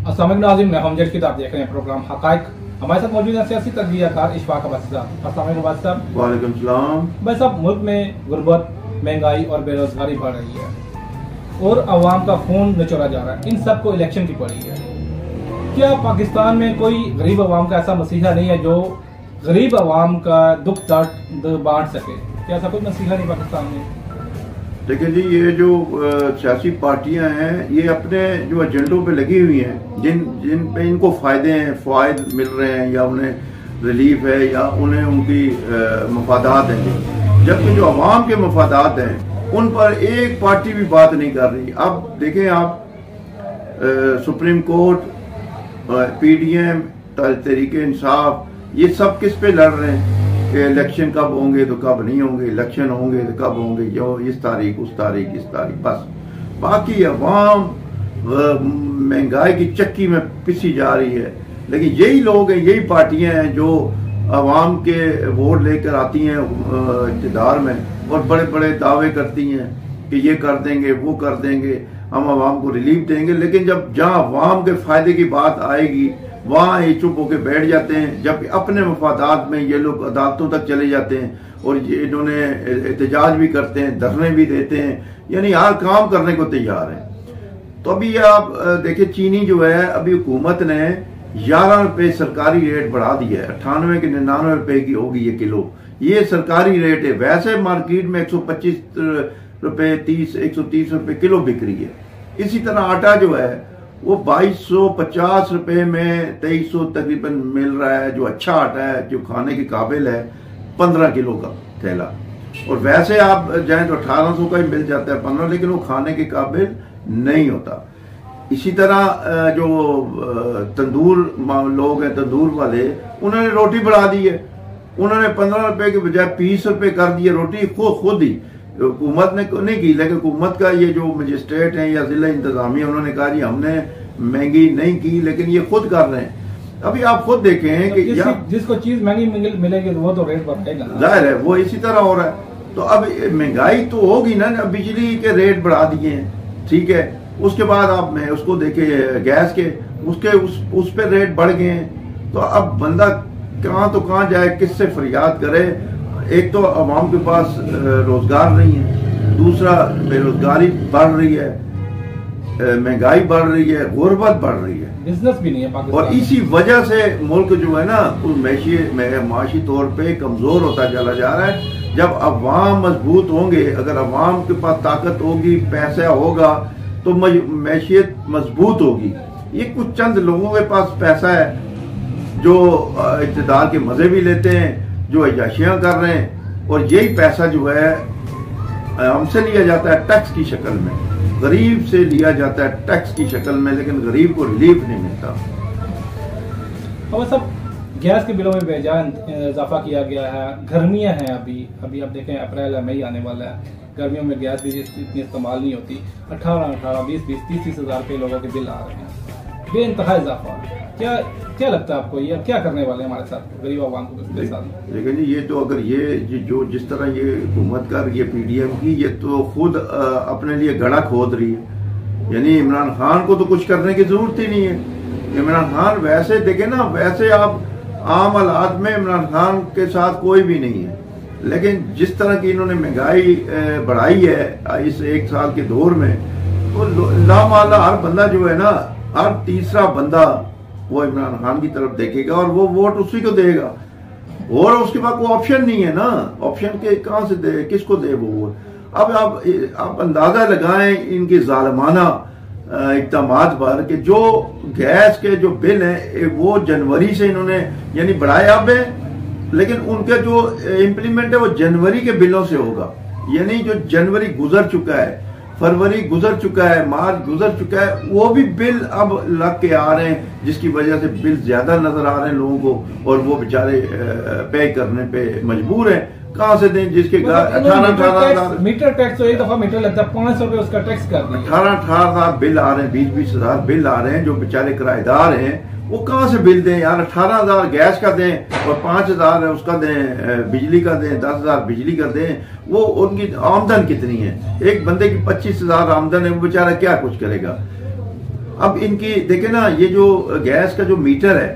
अस्सलाम वालेकुम नाज़रीन, मैं हमजद की आप देख रहे हैं प्रोग्राम हक़ाइक़। हमारे साथ मौजूद है सियासी तजज़ियाकार इशफाक अब्बासी साहब। अस्सलाम वालेकुम अब्बासी साहब। वालेकुम सलाम। भाई साहब, मुल्क में गुर्बत, महंगाई और बेरोजगारी बढ़ रही है और अवाम का खून निचोड़ा जा रहा है। इन सब को इलेक्शन की पड़ी है। क्या पाकिस्तान में कोई गरीब अवाम का ऐसा मसीहा नहीं है जो गरीब अवाम का दुख दर्द बांट सके? क्या ऐसा कोई मसीहा नहीं पाकिस्तान में? देखिए जी, ये जो सियासी पार्टियां हैं ये अपने जो एजेंडों पे लगी हुई हैं, जिन पे इनको फ़ायद मिल रहे हैं या उन्हें रिलीफ है या उन्हें उनकी मफादात हैं, जबकि जो अवाम के मफादात हैं उन पर एक पार्टी भी बात नहीं कर रही। अब देखें आप, supreme court, PDM, Tehreek Insaf, ये सब किस पे लड़ रहे हैं कि इलेक्शन कब होंगे तो कब नहीं होंगे, इलेक्शन होंगे तो कब होंगे, जो इस तारीख उस तारीख इस तारीख, बस। बाकी अवाम महंगाई की चक्की में पिसी जा रही है। लेकिन यही लोग हैं, यही पार्टियां हैं जो अवाम के वोट लेकर आती हैं इक़्तिदार में और बड़े बड़े दावे करती हैं कि ये कर देंगे, वो कर देंगे, हम अवाम को रिलीफ देंगे। लेकिन जब जहाँ अवाम के फायदे की बात आएगी वहां ये चुप होकर बैठ जाते हैं, जबकि अपने मफादात में ये लोग अदालतों तक चले जाते हैं और ये इन्होंने एहतजाज भी करते हैं, धरने भी देते हैं, यानी हर काम करने को तैयार हैं। तो अभी आप देखिए, चीनी जो है, अभी हुकूमत ने 11 रुपए सरकारी रेट बढ़ा दिया है, 98 के 99 रुपए की होगी ये किलो। ये सरकारी रेट है। वैसे मार्केट में 125 रुपए 130 रुपए किलो बिक रही है। इसी तरह आटा जो है वो 2250 रुपए में 2300 तकरीबन मिल रहा है, जो अच्छा आटा है, जो खाने के काबिल है, 15 किलो का थैला। और वैसे आप जाएं तो 1800 का ही मिल जाता है 15, लेकिन वो खाने के काबिल नहीं होता। इसी तरह जो तंदूर लोग हैं, तंदूर वाले, उन्होंने रोटी बढ़ा दी है। उन्होंने 15 रुपए के बजाय 20 रुपए कर दिए रोटी, खुद ही। हुकूमत ने नहीं की, लेकिन हुकूमत का ये जो मजिस्ट्रेट हैं या जिला इंतजामिया, उन्होंने कहा जी हमने महंगी नहीं की, लेकिन ये खुद कर रहे हैं। अभी आप खुद देखें कि जिसको चीज महंगी मिलेगी वो तो रेट बढ़ेगा, जाहिर है वो इसी तरह हो रहा है। तो अब महंगाई तो होगी ना, बिजली के रेट बढ़ा दिए हैं, ठीक है। उसके बाद आप मैं उसको देखे गैस के, उस पे रेट बढ़ गए हैं। तो अब बंदा कहाँ तो कहाँ जाए, किससे फरियाद करे? एक तो अवाम के पास रोजगार नहीं है, दूसरा बेरोजगारी बढ़ रही है, महंगाई बढ़ रही है, गुर्बत बढ़ रही है, बिजनेस भी नहीं है पाकिस्तान। और इसी वजह से मुल्क जो है ना माशी तौर पे कमजोर होता चला जा रहा है। जब अवाम मजबूत होंगे, अगर अवाम के पास ताकत होगी, पैसा होगा, तो मैशियत मजबूत होगी। ये कुछ चंद लोगों के पास पैसा है जो इक़्तिदार के मजे भी लेते हैं, जो अयाशियां कर रहे हैं, और यही पैसा जो है हमसे लिया जाता है टैक्स की शक्ल में, गरीब से लिया जाता है टैक्स की शक्ल में, लेकिन गरीब को रिलीफ नहीं मिलता। और सब गैस के बिलों में बेजान इजाफा किया गया है। गर्मियां हैं, अभी आप देखें अप्रैल मई आने वाला है, गर्मियों में गैस भी इतनी इस्तेमाल नहीं होती। 18 20 30 हज़ार के लोगों के बिल आ रहे हैं, बेइंतहा इजाफा। क्या लगता है आपको, ये क्या करने वाले हमारे साथ, गरीब आवाम के साथ? लेकिन ये तो अगर ये जो जिस तरह ये हुकूमत कर रही है PDM की, ये तो खुद अपने लिए गड़ा खोद रही है। यानी इमरान खान को तो कुछ करने की जरूरत ही नहीं है। इमरान खान वैसे देखे ना, वैसे आप आम हालात में इमरान खान के साथ कोई भी नहीं है, लेकिन जिस तरह की इन्होंने महंगाई बढ़ाई है इस एक साल के दौर में, तो लामाला हर बंदा जो है ना, हर तीसरा बंदा वो इमरान खान की तरफ देखेगा और वो वोट उसी को देगा, और उसके बाद कोई ऑप्शन नहीं है ना। ऑप्शन के कहां से दे, किसको दे वो वोट? अब आप अंदाजा लगाएं इनके जालिमाना इक़दामात पर कि जो गैस के जो बिल हैं वो जनवरी से इन्होंने यानी बढ़ाए अब है, लेकिन उनके जो इम्प्लीमेंट है वो जनवरी के बिलों से होगा। यानी जो जनवरी गुजर चुका है, फरवरी गुजर चुका है, मार्च गुजर चुका है, वो भी बिल अब लग के आ रहे हैं, जिसकी वजह से बिल ज्यादा नजर आ रहे हैं लोगों को, और वो बेचारे पे करने पे मजबूर हैं। कहाँ से दें जिसके 18,000 मीटर टैक्स, तो एक दफा मीटर लगता है 500 रुपए उसका टैक्स कर दिया। 18,000 बिल आ रहे हैं, 20 हज़ार बिल आ रहे हैं। जो बेचारे किराएदार हैं वो कहाँ से बिल दें यार? 18,000 गैस का दें और 5,000 उसका दें, बिजली का दें, 10,000 बिजली का दें। वो उनकी आमदन कितनी है? एक बंदे की 25,000 आमदन है, वो बेचारा क्या कुछ करेगा? अब इनकी देखे ना, ये जो गैस का जो मीटर है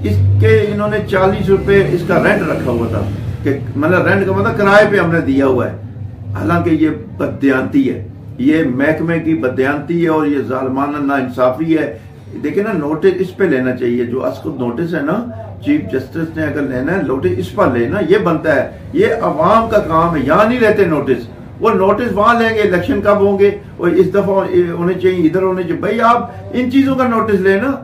इसके इन्होंने 40 रुपए इसका रेंट रखा हुआ था, कि मतलब रेंट का मतलब किराए पे हमने दिया हुआ है। हालांकि ये बददियांती है, ये महकमे की बददियांती है और ये जालिमाना नाइंसाफी है। देखिए ना, नोटिस इस पे लेना चाहिए, जो असकुद नोटिस है ना, चीफ जस्टिस ने अगर लेना है नोटिस इस पर लेना, ये बनता है, ये अवाम का काम है। यहाँ नहीं लेते नोटिस, वो नोटिस वहां लेंगे इलेक्शन कब होंगे और इस दफा होने चाहिए, इधर होने चाहिए। भाई आप इन चीजों का नोटिस लेना,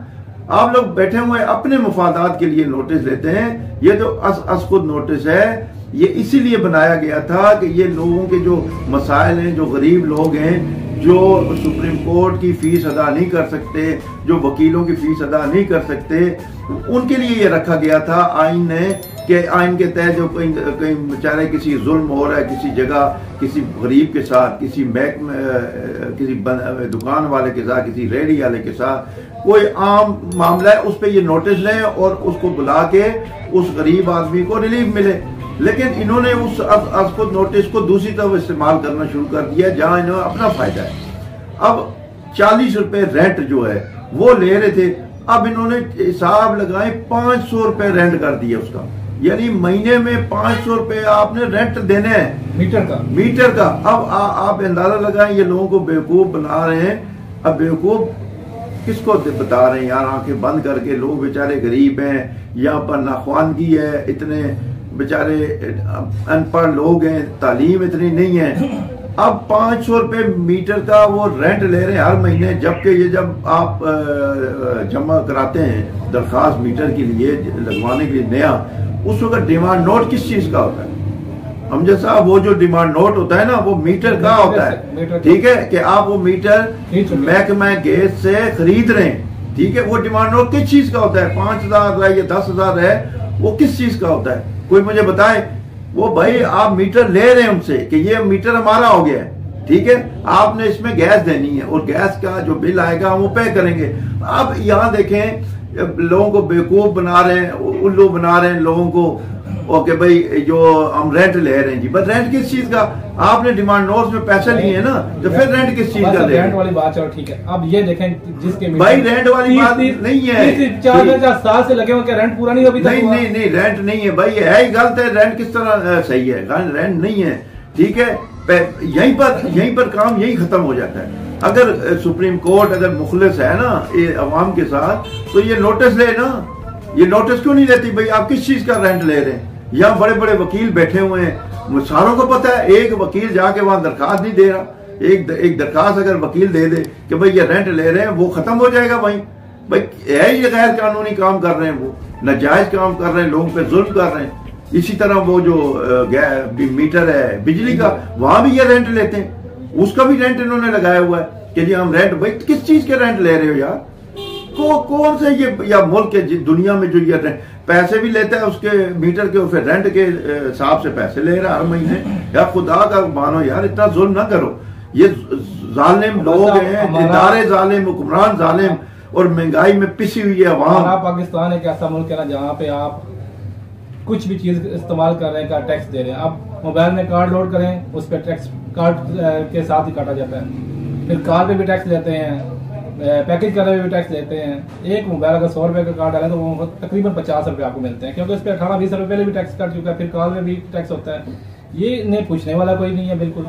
आप लोग बैठे हुए अपने मुफादात के लिए नोटिस लेते हैं। ये जो असकुद नोटिस है ये इसीलिए बनाया गया था कि ये लोगों के जो मसाइल हैं, जो गरीब लोग हैं, जो सुप्रीम कोर्ट की फीस अदा नहीं कर सकते, जो वकीलों की फीस अदा नहीं कर सकते, उनके लिए ये रखा गया था आइन ने, कि आइन के तहत जो कहीं बेचारे किसी जुल्म हो रहा है किसी जगह, किसी गरीब के साथ, किसी किसी दुकान वाले के साथ, किसी रेहड़ी वाले के साथ कोई आम मामला है, उस पर ये नोटिस लें और उसको बुला के उस गरीब आदमी को रिलीफ मिले। लेकिन इन्होंने उस असकुद नोटिस को दूसरी तरफ इस्तेमाल करना शुरू कर दिया, जहां इन्होंने अपना फायदा है। अब 40 रुपए रेंट जो है वो ले रहे थे, अब इन्होंने हिसाब लगाए 500 रुपए रेंट कर दिया उसका, यानी महीने में 500 रुपए आपने रेंट देने हैं मीटर का। अब आप अंदाजा लगाएं, ये लोगों को बेवकूफ बना रहे हैं। अब बेवकूफ किसको बता रहे हैं यार, आंखें बंद करके, लोग बेचारे गरीब हैं, यहाँ पर नाख्वानगी है, इतने बेचारे अनपढ़ लोग हैं, तालीम इतनी नहीं है। अब 500 रुपए मीटर का वो रेंट ले रहे हैं हर महीने, जबकि ये जब आप जमा कराते हैं दरखास्त मीटर के लिए लगवाने के लिए नया, उस वक्त डिमांड नोट किस चीज का होता है? हम जैसा वो जो डिमांड नोट होता है ना, वो मीटर का होता है। ठीक है कि आप वो मीटर महकमा गैस से खरीद रहे हैं, ठीक है। वो डिमांड नोट किस चीज का होता है? 5,000 है या 10,000 है, वो किस चीज का होता है? कोई मुझे बताए। वो भाई आप मीटर ले रहे हैं उनसे कि ये मीटर हमारा हो गया है, ठीक है, आपने इसमें गैस देनी है और गैस का जो बिल आएगा वो पे करेंगे। अब यहाँ देखें, लोगों को बेवकूफ बना रहे हैं, उल्लू बना रहे हैं लोगों को, ओके भाई जो हम रेंट ले रहे हैं जी, बट रेंट किस चीज का? आपने डिमांड नोट्स में पैसे लिए हैं ना, तो फिर रेंट किस चीज का? रेंट वाली बात चलो ठीक है। अब ये देखें जिसके भाई रेंट वाली बात नहीं है, 4 साल से लगे हुए, रेंट पूरा नहीं अभी तक? नहीं रेंट नहीं है भाई, है ही गलत है। रेंट किस तरह सही है? रेंट नहीं है, ठीक है। यहीं पर काम यही खत्म हो जाता है। अगर सुप्रीम कोर्ट अगर मुखलिस है ना अवाम के साथ, तो ये नोटिस ले ना। ये नोटिस क्यों नहीं लेती? भाई आप किस चीज का रेंट ले रहे हैं? यहाँ बड़े बड़े वकील बैठे हुए हैं, सारों को पता है। एक वकील जाके वहां दरखास्त नहीं दे रहा, एक दरखास्त अगर वकील दे दे कि भाई ये रेंट ले रहे हैं, वो खत्म हो जाएगा। भाई है ये गैर कानूनी काम कर रहे हैं, वो नाजायज काम कर रहे हैं, लोगों पे जुल्म कर रहे हैं। इसी तरह वो जो मीटर है बिजली का, वहां भी ये रेंट लेते हैं, उसका भी रेंट इन्होंने लगाया हुआ है कि जी हम रेंट। भाई किस चीज के रेंट ले रहे हो यार? कौन से ये या मुल्क के दुनिया में जो ये पैसे भी लेता है उसके मीटर के, फिर रेंट के हिसाब से पैसे ले रहा है हर महीने? यार खुदा का मानो यार, इतना जुल्म ना करो। ये जालिम लोग हैं, इदारे जालिम, हुक्मरान जालिम, और महंगाई में पिसी हुई है अवाम। पाकिस्तान एक ऐसा मुल्क है ना जहाँ पे आप कुछ भी चीज इस्तेमाल कर रहे हैं का टैक्स दे रहे हैं। आप मोबाइल में कार्ड लोड करें, उस पर टैक्स कार्ड के साथ ही काटा जाता है। फिर कार पे भी टैक्स लेते हैं, पैकेज करने में भी टैक्स लेते हैं। एक मोबाइल अगर 100 रुपए का कार्ड डाले तो वो तकरीबन 50 रुपए आपको मिलते हैं, क्योंकि उस पर 18-20 रुपए पहले भी टैक्स कट चुका है, फिर कार में भी टैक्स होता है। ये इन्हें पूछने वाला कोई नहीं है बिल्कुल।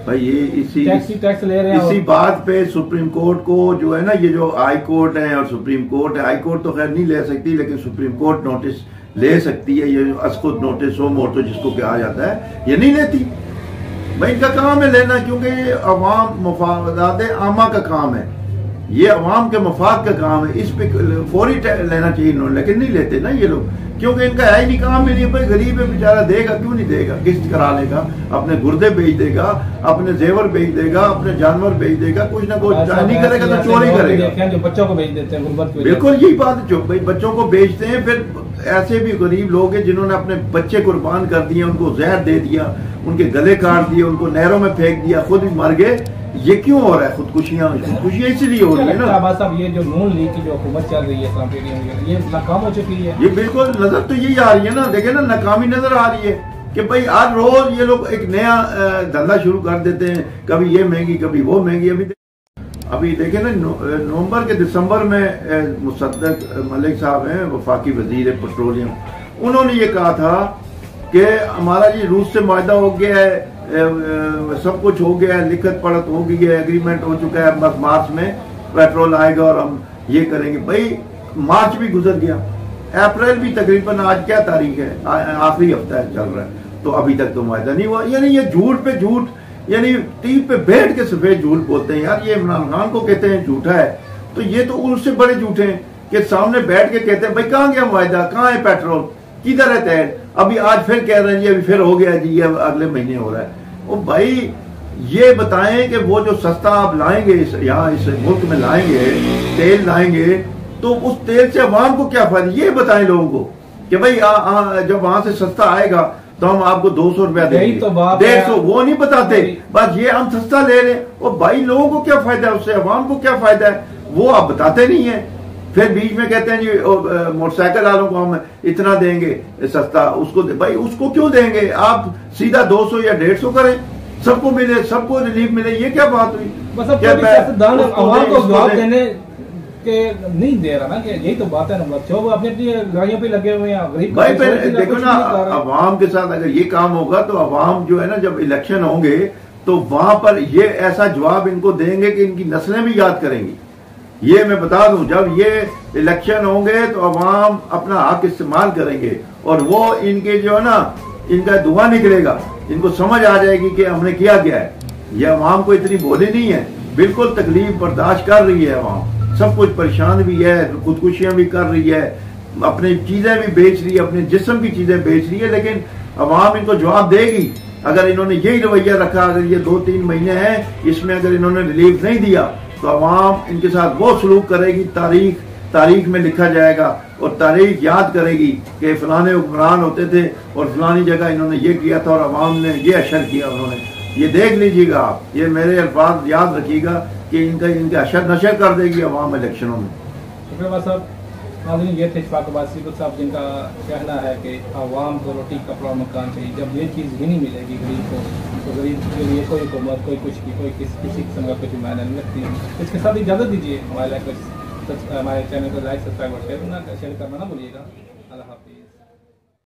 भाई ये टैक्स ले रहे हैं। इसी बात पे सुप्रीम कोर्ट को जो है ना, ये जो हाई कोर्ट है और सुप्रीम कोर्ट है, हाई कोर्ट तो खैर नहीं ले सकती, लेकिन सुप्रीम कोर्ट नोटिस ले सकती है। ये असकुद नोटिस हो मोटो जिसको कहा जाता है, ये नहीं लेती। भाई इनका काम है लेना, क्योंकि ये अवाम मफादात आमा का काम है, ये अवाम के मफाद का काम है। इस पे फौरी लेना चाहिए इन्होंने, लेकिन नहीं लेते ना ये लोग, क्योंकि इनका है ही नहीं काम ही नहीं। भाई गरीब है बेचारा, देगा क्यों नहीं देगा? किस्त करा लेगा, अपने गुर्दे बेच देगा, अपने जेवर बेच देगा, अपने जानवर बेच देगा, कुछ ना कुछ नहीं करेगा तो चोरी करेगा। जो बच्चों को बेच देते हैं गुर्बत के, बिल्कुल यही बात है। जो भाई बच्चों को बेचते हैं, फिर ऐसे भी गरीब लोग हैं जिन्होंने अपने बच्चे कुर्बान कर दिए, उनको जहर दे दिया, उनके गले काट दिए, उनको नहरों में फेंक दिया, खुद भी मर गए। ये क्यों हो रहा है? खुदकुशियां इसीलिए हो रही है ना साहब। ये जो नून लीग की जो हुकूमत चल रही है इस्लाम ये नाकाम हो चुकी है। ये बिल्कुल नजर तो यही आ रही है ना, देखे ना, नाकामी नजर आ रही है कि भाई हर रोज ये लोग एक नया धंधा शुरू कर देते हैं, कभी ये महंगी कभी वो महंगी। अभी अभी देखे ना नवंबर के दिसंबर में मुसद्दक मलिक साहब हैं वफाकी वजीर पेट्रोलियम, उन्होंने ये कहा था कि हमारा जी रूस से मुआहदा हो गया है, सब कुछ हो गया है, लिखत पढ़त हो गई है, एग्रीमेंट हो चुका है, बस मार्च में पेट्रोल आएगा और हम ये करेंगे। भाई मार्च भी गुजर गया, अप्रैल भी तकरीबन, आज क्या तारीख है, आखिरी हफ्ता चल रहा है, तो अभी तक तो मुआहदा नहीं हुआ। यानी ये झूठ पे झूठ, यानी टीवी पे बैठ के सफेद झूठ बोलते हैं। यार ये इमरान खान को कहते हैं झूठा है, तो ये तो उससे बड़े झूठे हैं कि सामने बैठ के कहते हैं भाई कहाँ गया मुआहदा, कहाँ है पेट्रोल, किधर है तेल, अभी आज फिर कह रहे हैं जी अभी फिर हो गया जी, ये अगले महीने हो रहा है। ओ भाई ये बताएं कि वो जो सस्ता आप लाएंगे यहाँ इस मुल्क में लाएंगे, तेल लाएंगे, तो उस तेल से अवाम को क्या फायदा, ये बताएं लोगों को कि भाई जब वहां से सस्ता आएगा तो हम आपको 200 रुपया देंगे, तो 150, वो नहीं बताते, बस ये हम सस्ता ले रहे हैं। और भाई लोगों को क्या फायदा है उससे, अवाम को क्या फायदा है, वो आप बताते नहीं है। फिर बीच में कहते हैं जी मोटरसाइकिल वालों को हम इतना देंगे सस्ता, उसको भाई उसको क्यों देंगे, आप सीधा 200 या 150 करें, सबको मिले, सबको रिलीफ मिले, ये क्या बात हुई। जवाब देने के नहीं दे रहा ना, कि यही तो बात है ना, जो वो अपनी अपनी लड़ाइयों पे लगे हुए हैं। गरीब भाई देखो ना, अवाम के साथ अगर ये काम होगा तो अवाम जो है ना, जब इलेक्शन होंगे तो वहां पर ये ऐसा जवाब इनको देंगे कि इनकी नस्लें भी याद करेंगी। ये मैं बता दूं, जब ये इलेक्शन होंगे तो अवाम अपना हक इस्तेमाल करेंगे और वो इनके जो है ना, इनका धुआं निकलेगा, इनको समझ आ जाएगी कि हमने किया क्या है। ये अवाम को इतनी बोली नहीं है, बिल्कुल तकलीफ बर्दाश्त कर रही है अवाम, सब कुछ परेशान भी है, खुदकुशियां भी कर रही है, अपनी चीजें भी बेच रही है, अपने जिस्म की चीजें बेच रही है, लेकिन अवाम इनको जवाब देगी। अगर इन्होंने यही रवैया रखा, अगर ये 2-3 महीने हैं इसमें अगर इन्होंने रिलीफ नहीं दिया तो अवाम इनके साथ वो सलूक करेगी, तारीख में लिखा जाएगा और तारीख याद करेगी कि फलाने हुक्मरान होते थे और फलानी जगह इन्होंने ये किया था और अवाम ने ये अशर किया उन्होंने। ये देख लीजिएगा आप, ये मेरे अल्फाज याद रखिएगा कि इनके अशर नशर कर देगी अवाम इलेक्शनों में। ये थे इत्तेफाक सिद्दीकी साहब, जिनका कहना है कि आवाम को रोटी कपड़ा मकान चाहिए। जब ये चीज़ ही नहीं मिलेगी गरीब को, तो गरीब के लिए कोई हुकूमत, कोई कुछ की, कोई किसी किस्म का कुछ मायने नहीं लगती। इसके साथ इजाज़त दीजिए, हमारे चैनल को लाइक सब्सक्राइब और शेयर करना ना भूलिएगा। अल्लाह हाफ़िज़।